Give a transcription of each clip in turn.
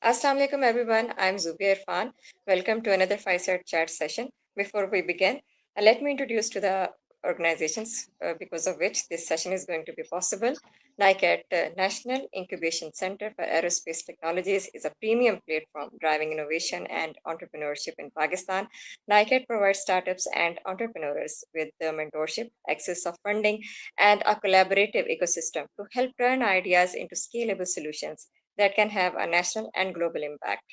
Assalamu alaikum everyone. I'm Zubia Irfan. Welcome to another Fireside chat session. Before we begin, let me introduce to the organizations because of which this session is going to be possible. NICAT National Incubation Center for Aerospace Technologies is a premium platform driving innovation and entrepreneurship in Pakistan. NICAT provides startups and entrepreneurs with the mentorship, access of funding, and a collaborative ecosystem to help turn ideas into scalable solutions that can have a national and global impact.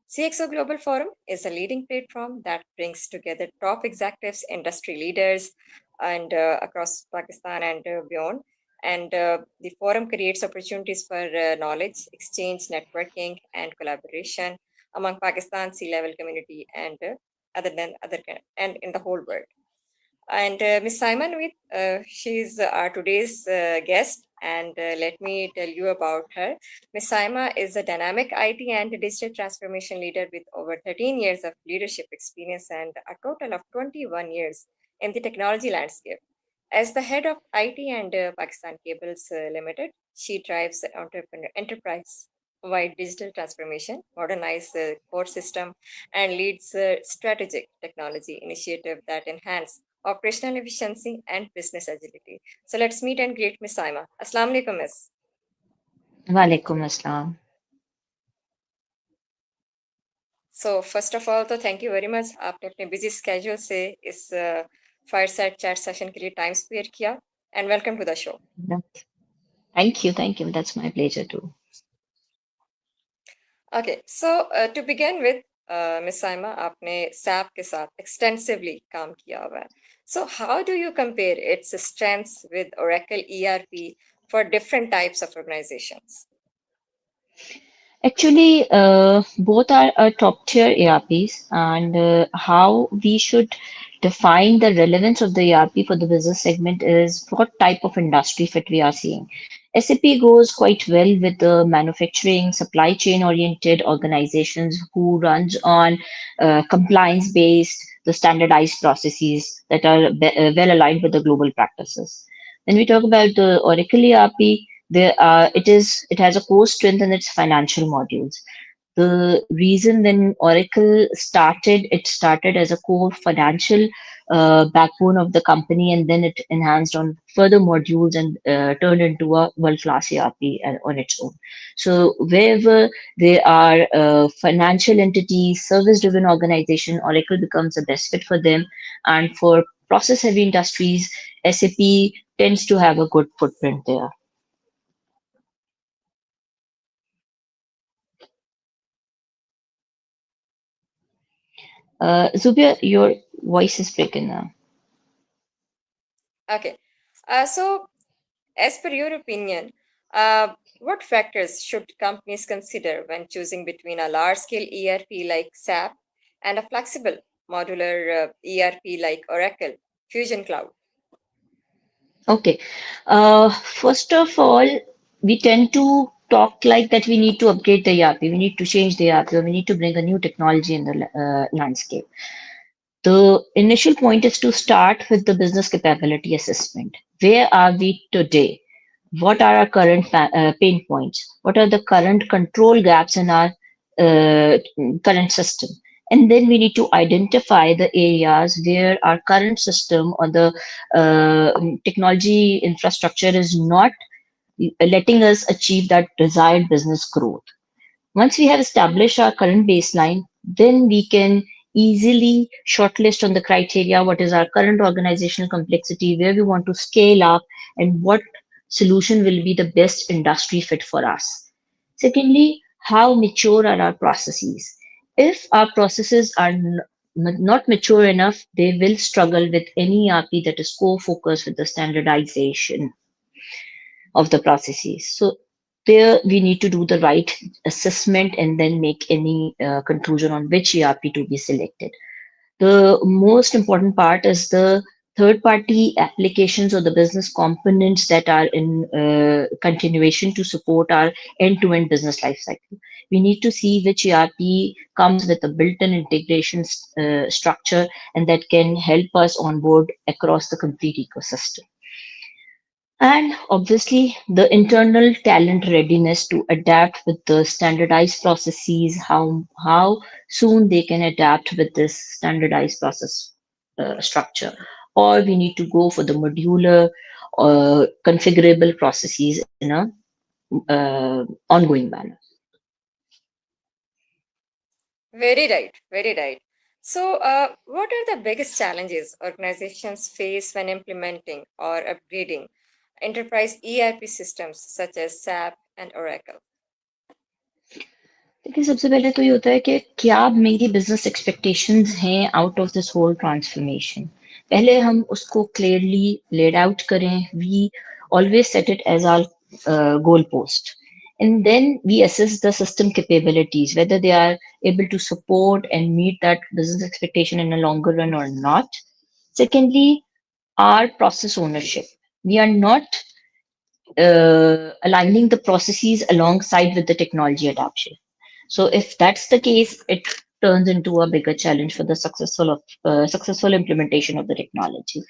CXO Global Forum is a leading platform that brings together top executives, industry leaders, and across Pakistan and beyond. And the forum creates opportunities for knowledge exchange, networking, and collaboration among Pakistan C-level community and and in the whole world. And Miss Simon, she's our today's guest, and let me tell you about her. Miss Saima is a dynamic IT and digital transformation leader with over 13 years of leadership experience and a total of 21 years in the technology landscape. As the head of IT and Pakistan Cables Limited, she drives enterprise wide digital transformation, modernize the core system, and leads strategic technology initiative that enhance operational efficiency and business agility. So let's meet and greet Miss Saima. Assalamu alaikum, Miss. Walaikum Assalam. So first of all, तो thank you very much. आपने अपने busy schedule से इस fireside chat session के लिए time spare किया. And welcome to the show. Thank you. That's my pleasure too. Okay, so to begin with, Miss Saima, आपने SAP के साथ extensively काम किया हुआ है. So how do you compare its strengths with Oracle ERP for different types of organizations? Actually, both are top tier ERPs, and how we should define the relevance of the ERP for the business segment is what type of industry fit we are seeing. SAP goes quite well with the manufacturing, supply chain oriented organizations who runs on compliance based, the standardized processes that are well aligned with the global practices. When we talk about the Oracle ERP, it has a core strength in its financial modules. The reason when Oracle started, it started as a core financial backbone of the company, and then it enhanced on further modules and turned into a world-class ERP on its own. So wherever there are financial entities, service-driven organization, Oracle becomes the best fit for them. And for process-heavy industries, SAP tends to have a good footprint there. Zubia, your voice is breaking now. Okay, so as per your opinion, what factors should companies consider when choosing between a large-scale ERP like SAP and a flexible modular ERP like Oracle Fusion Cloud? Okay. First of all, we tend to talk like that we need to upgrade the ERP, we need to change the ERP, or we need to bring a new technology in the landscape. The initial point is to start with the business capability assessment. Where are we today? What are our current pain points? What are the current control gaps in our uh, current system? And then we need to identify the areas where our current system or the technology infrastructure is not letting us achieve that desired business growth. Once we have established our current baseline, then we can easily shortlist on the criteria what is our current organizational complexity, where we want to scale up, and what solution will be the best industry fit for us. Secondly, how mature are our processes? If our processes are not mature enough, they will struggle with any ERP that is co-focused with the standardization of the processes. So there we need to do the right assessment and then make any conclusion on which ERP to be selected. The most important part is the third party applications or the business components that are in continuation to support our end to end business lifecycle. We need to see which ERP comes with a built in integration structure and that can help us onboard across the complete ecosystem. And obviously, the internal talent readiness to adapt with the standardized processes, how soon they can adapt with this standardized process structure, or we need to go for the modular configurable processes in a ongoing manner. Very right, very right. So, what are the biggest challenges organizations face when implementing or upgrading enterprise ERP systems such as SAP and Oracle? देखिए सबसे पहले तो ये होता है कि क्या मेरी बिजनेस एक्सपेक्टेशंस हैं out of this whole transformation पहले हम उसको क्लियरली लेड आउट करें we always set it as our goalpost and then we assess the system capabilities whether they are able to support and meet that business expectation in a longer run or not. Secondly, our process ownership, we are not aligning the processes alongside with the technology adoption. So if that's the case, it turns into a bigger challenge for the successful implementation of the technology.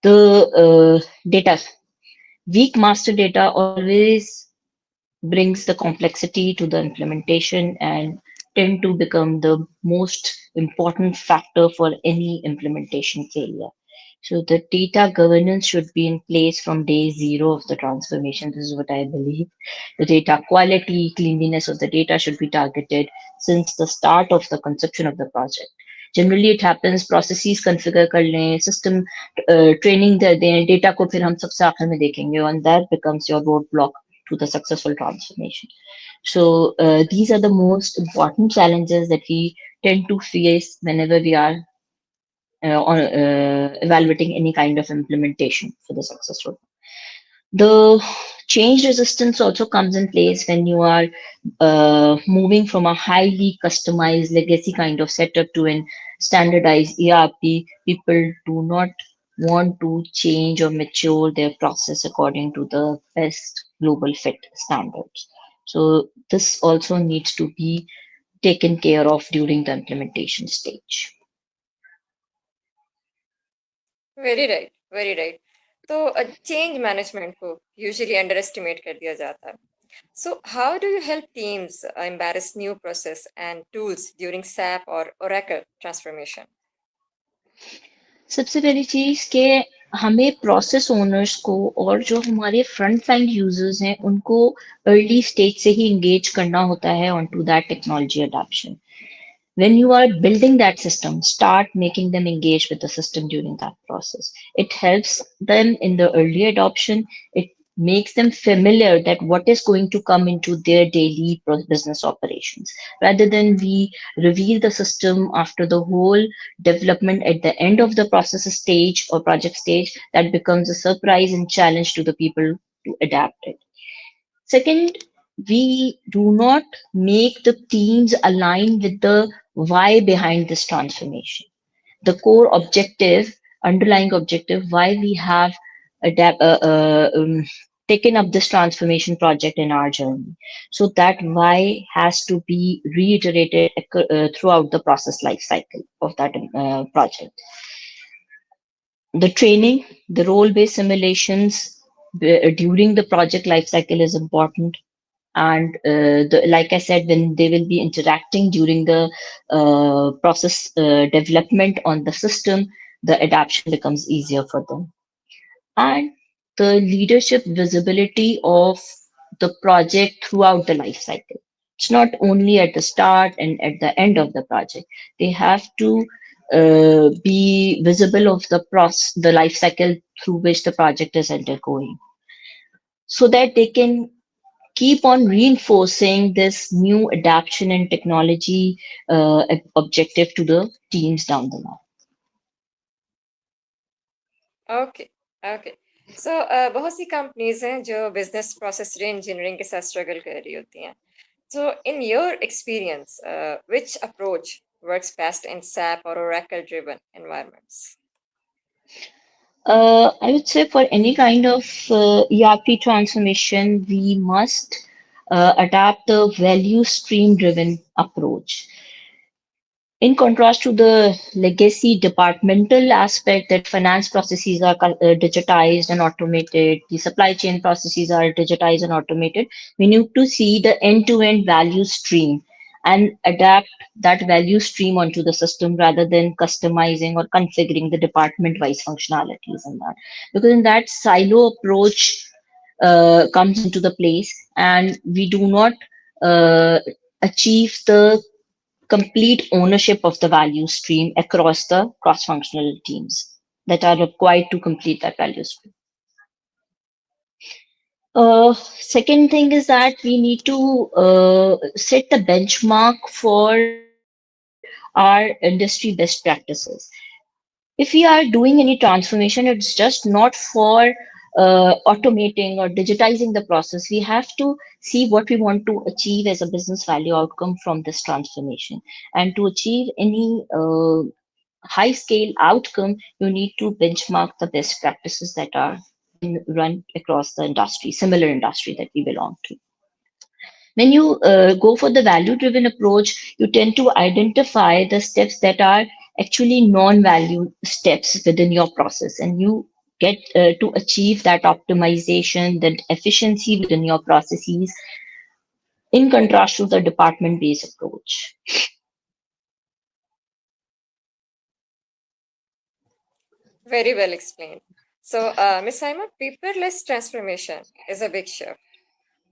The data, weak master data always brings the complexity to the implementation and tend to become the most important factor for any implementation failure. So the data governance should be in place from day zero of the transformation. This is what I believe. The data quality, cleanliness of the data should be targeted since the start of the conception of the project. Generally, it happens processes configure कर लें, system training दे दें, data को फिर हम सबसे आखिर में देखेंगे, and that becomes your roadblock to the successful transformation. So these are the most important challenges that we tend to face whenever we are on evaluating any kind of implementation for the successful. The change resistance also comes in place when you are moving from a highly customized legacy kind of setup to an standardized ERP. People do not want to change or mature their process according to the best global fit standards. So this also needs to be taken care of during the implementation stage. Very right, very right. तो change management को usually under estimate कर दिया जाता है। So how do you help teams embrace new process and tools during SAP और Oracle transformation? सबसे पहली चीज कि हमें प्रोसेस ओनर्स को और जो हमारे फ्रंट लाइन यूजर्स हैं उनको अर्ली स्टेज से ही इंगेज करना होता है on to that technology adoption. When you are building that system, start making them engage with the system during that process. It helps them in the early adoption. It makes them familiar that what is going to come into their daily business operations. Rather than we reveal the system after the whole development at the end of the process stage or project stage, that becomes a surprise and challenge to the people to adapt it. Second, we do not make the teams align with the why behind this transformation. The core objective, underlying objective, why we have adapt, taken up this transformation project in our journey. So that why has to be reiterated throughout the process life cycle of that project. The training, the role-based simulations during the project life cycle is important, and like I said, when they will be interacting during the process development on the system, the adaptation becomes easier for them. And the leadership visibility of the project throughout the life cycle. It's not only at the start and at the end of the project. They have to be visible of the life cycle through which the project is undergoing, so that they can keep on reinforcing this new adaptation and technology objective to the teams down the line. Okay, okay. So बहुत सी companies हैं जो business process री-इंजीनियरिंग के साथ struggle कर रही होती हैं। So, in your experience, which approach works best in SAP or Oracle-driven environments? I would say for any kind of ERP transformation, we must adapt the value stream driven approach. In contrast to the legacy departmental aspect that finance processes are digitized and automated, the supply chain processes are digitized and automated, we need to see the end-to-end value stream and adapt that value stream onto the system rather than customizing or configuring the department-wise functionalities in that. Because in that silo approach comes into the place, and we do not uh, achieve the complete ownership of the value stream across the cross-functional teams that are required to complete that value stream. Second thing is that we need to set the benchmark for our industry best practices. If we are doing any transformation, it's just not for automating or digitizing the process. We have to see what we want to achieve as a business value outcome from this transformation. And to achieve any high scale outcome, you need to benchmark the best practices that are being run across the industry, similar industry that we belong to. When you go for the value driven approach, you tend to identify the steps that are actually non value steps within your process, and you get to achieve that optimization, that efficiency within your processes in contrast to the department based approach. Very well explained. So, Ms. Saima, paperless transformation is a big shift.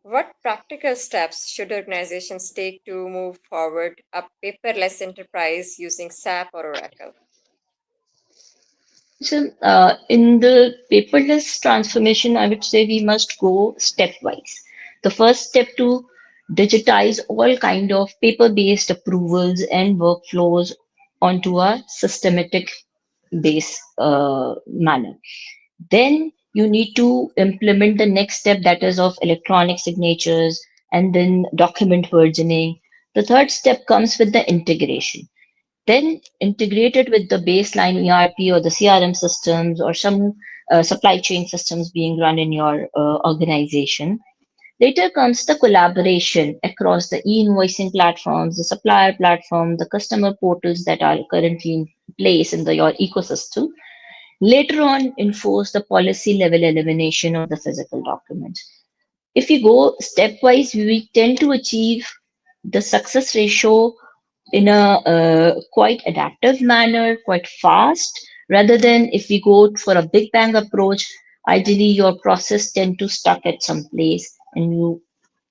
What practical steps should organizations take to move forward a paperless enterprise using SAP or Oracle? So, in the paperless transformation, I would say we must go stepwise. The first step to digitize all kind of paper-based approvals and workflows onto a systematic base manner. Then you need to implement the next step, that is of electronic signatures and then document versioning. The third step comes with the integration. Then integrate it with the baseline ERP or the CRM systems or some supply chain systems being run in your organization. Later comes the collaboration across the e-invoicing platforms, the supplier platform, the customer portals that are currently in place in your ecosystem. Later on, enforce the policy level elimination of the physical documents. If we go stepwise, we tend to achieve the success ratio in a quite adaptive manner, quite fast, rather than if we go for a big bang approach, ideally your process tend to stuck at some place and you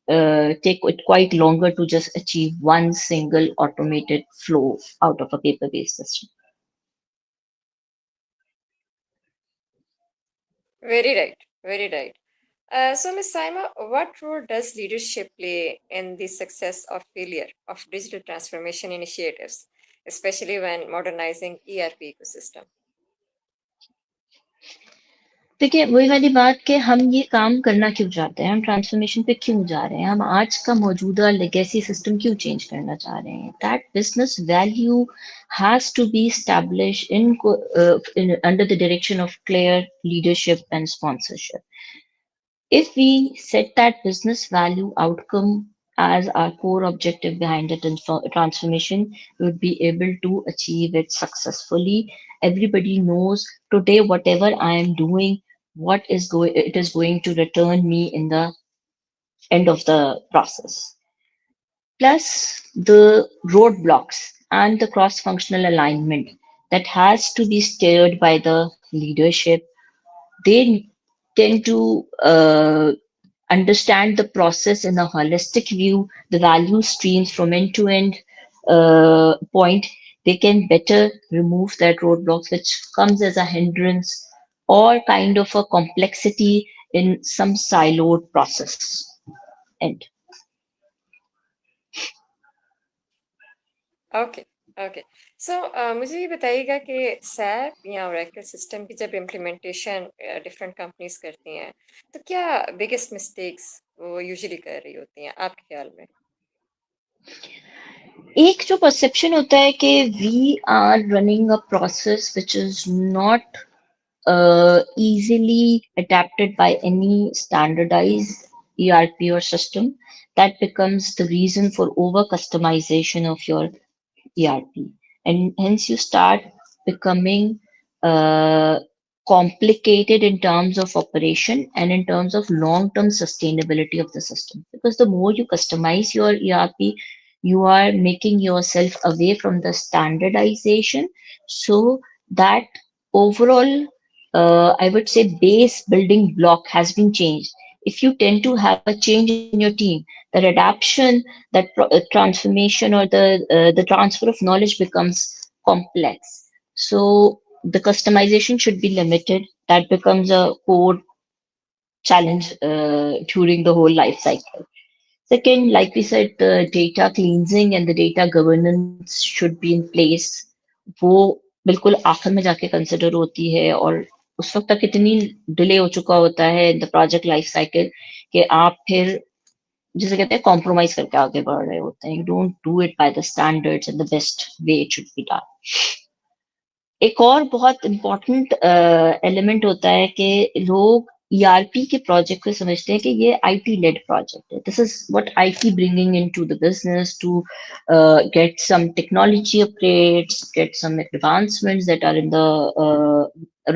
take it quite longer to just achieve one single automated flow out of a paper-based system. Very right, very right. So, Ms. Saima, what role does leadership play in the success or failure of digital transformation initiatives, especially when modernizing ERP ecosystem? देखिए वही वाली बात कि हम ये काम करना क्यों चाहते हैं, हम ट्रांसफॉर्मेशन पे क्यों जा रहे हैं, हम आज का मौजूदा लेगेसी सिस्टम क्यों चेंज करना चाह रहे हैं. That business value has to be established in under the direction of clear leadership and sponsorship. If we set that business value outcome as our core objective behind the transformation, we would be able to achieve it successfully. Everybody knows today whatever I am doing, what is going it is going to return me in the end of the process. Plus the roadblocks and the cross-functional alignment that has to be steered by the leadership. They tend to understand the process in a holistic view, the value streams from end to end point. They can better remove that roadblocks which comes as a hindrance or kind of a complexity in some siloed process end. Okay, okay. So मुझे ये बताइएगा कि SAP या Oracle system की जब implementation different companies करती हैं, तो क्या बिगेस्ट मिस्टेक्स वो यूजुअली कर रही होती हैं आपके ख्याल में? एक जो परसेप्शन होता है कि we are running a process which is not easily adapted by any standardized ERP or system, that becomes the reason for over customization of your ERP. and hence you start becoming uh, complicated in terms of operation and in terms of long-term sustainability of the system. Because the more you customize your ERP, you are making yourself away from the standardization, so that overall, I would say, base building block has been changed. If you tend to have a change in your team, that adaptation, transformation, or the transfer of knowledge becomes complex. So the customization should be limited. That becomes a core challenge during the whole life cycle. Second, like we said, the data cleansing and the data governance should be in place. वो बिल्कुल आखिर में जाके consider होती है, और उस वक्त तक इतनी डिले हो चुका होता है in the project life cycle कि आप फिर जिसे कहते हैं कॉम्प्रोमाइज करके आगे बढ़ रहे होते हैं. You don't do it by the standards and the best way it should be done. एक और बहुत इम्पोर्टेंट एलिमेंट होता है कि लोग ईआरपी के प्रोजेक्ट को समझते हैं कि ये आईटी लेड प्रोजेक्ट है. This is what IT bringing into the business to get some technology upgrades, get some advancements that are in the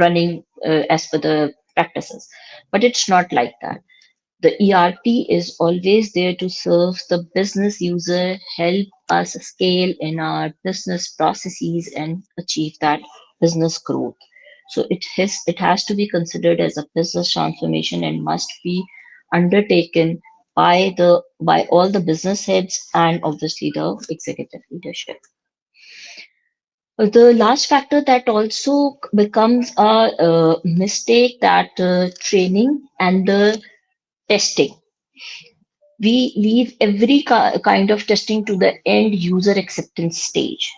running as per the practices. But it's not like that. The ERP is always there to serve the business user, help us scale in our business processes and achieve that business growth. So it has to be considered as a business transformation and must be undertaken by all the business heads and obviously the executive leadership. The last factor that also becomes a mistake, that training and the testing. We leave every kind of testing to the end user acceptance stage.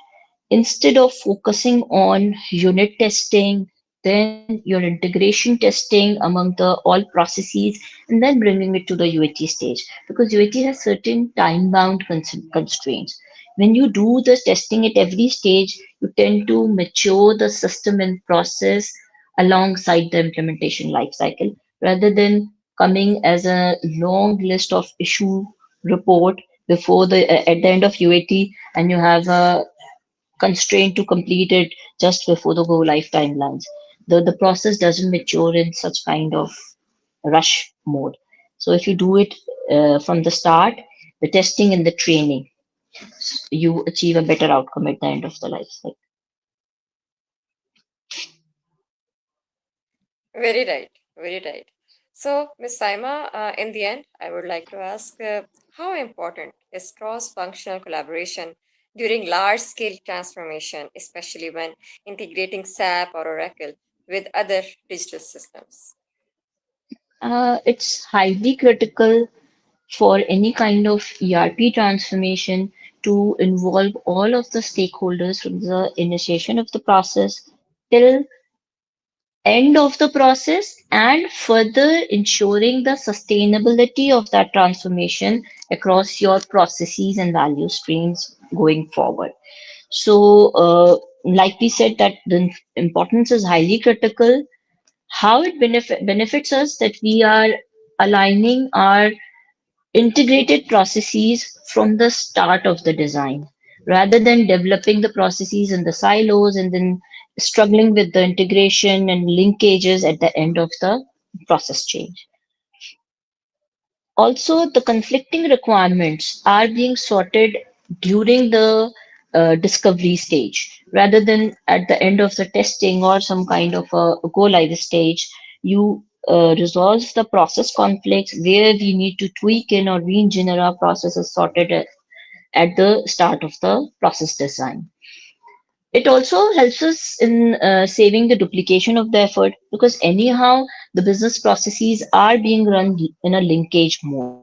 Instead of focusing on unit testing, then your integration testing among the all processes, and then bringing it to the UAT stage, because UAT has certain time bound constraints. When you do the testing at every stage, you tend to mature the system and process alongside the implementation lifecycle, rather than coming as a long list of issue report before the at the end of UAT, and you have a constraint to complete it just before the go live timelines. The process doesn't mature in such kind of rush mode. So if you do it from the start, the testing and the training, you achieve a better outcome at the end of the life cycle. Very right, very right. So, Ms. Saima, in the end, I would like to ask how important is cross functional collaboration during large scale transformation, especially when integrating SAP or Oracle with other digital systems? It's highly critical for any kind of ERP transformation to involve all of the stakeholders from the initiation of the process till end of the process, and further ensuring the sustainability of that transformation across your processes and value streams going forward. So, like we said, that the importance is highly critical. How it benefits us, that we are aligning our integrated processes from the start of the design, rather than developing the processes in the silos and then struggling with the integration and linkages at the end of the process change. Also, the conflicting requirements are being sorted during the discovery stage, rather than at the end of the testing or some kind of a go live stage. You resolve the process conflicts where we need to tweak in or re-engineer our processes, sorted at the start of the process design. It also helps us in saving the duplication of the effort, because anyhow the business processes are being run in a linkage mode.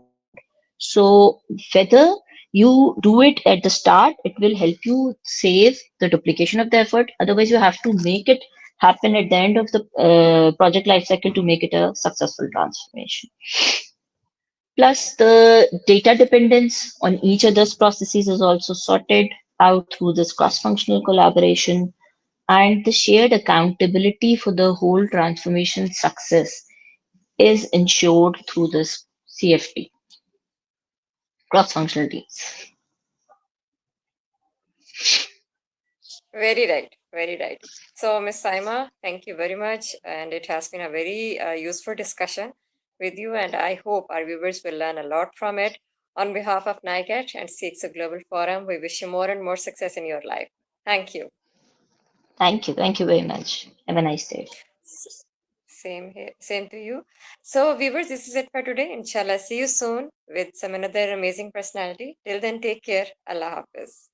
So whether you do it at the start, it will help you save the duplication of the effort. Otherwise, you have to make it happen at the end of the project lifecycle to make it a successful transformation. Plus, the data dependence on each other's processes is also sorted out through this cross-functional collaboration, and the shared accountability for the whole transformation success is ensured through this CFT, cross-functional teams. Very right, very right. So, Miss Saima, thank you very much. And it has been a very useful discussion with you. And I hope our viewers will learn a lot from it. On behalf of NICAT and CXO Global Forum, we wish you more and more success in your life. Thank you. Thank you. Thank you very much. Have a nice day. S- Same here, same to you. So, viewers, this is it for today. Inshallah, see you soon with some another amazing personality. Till then, take care. Allah Hafiz.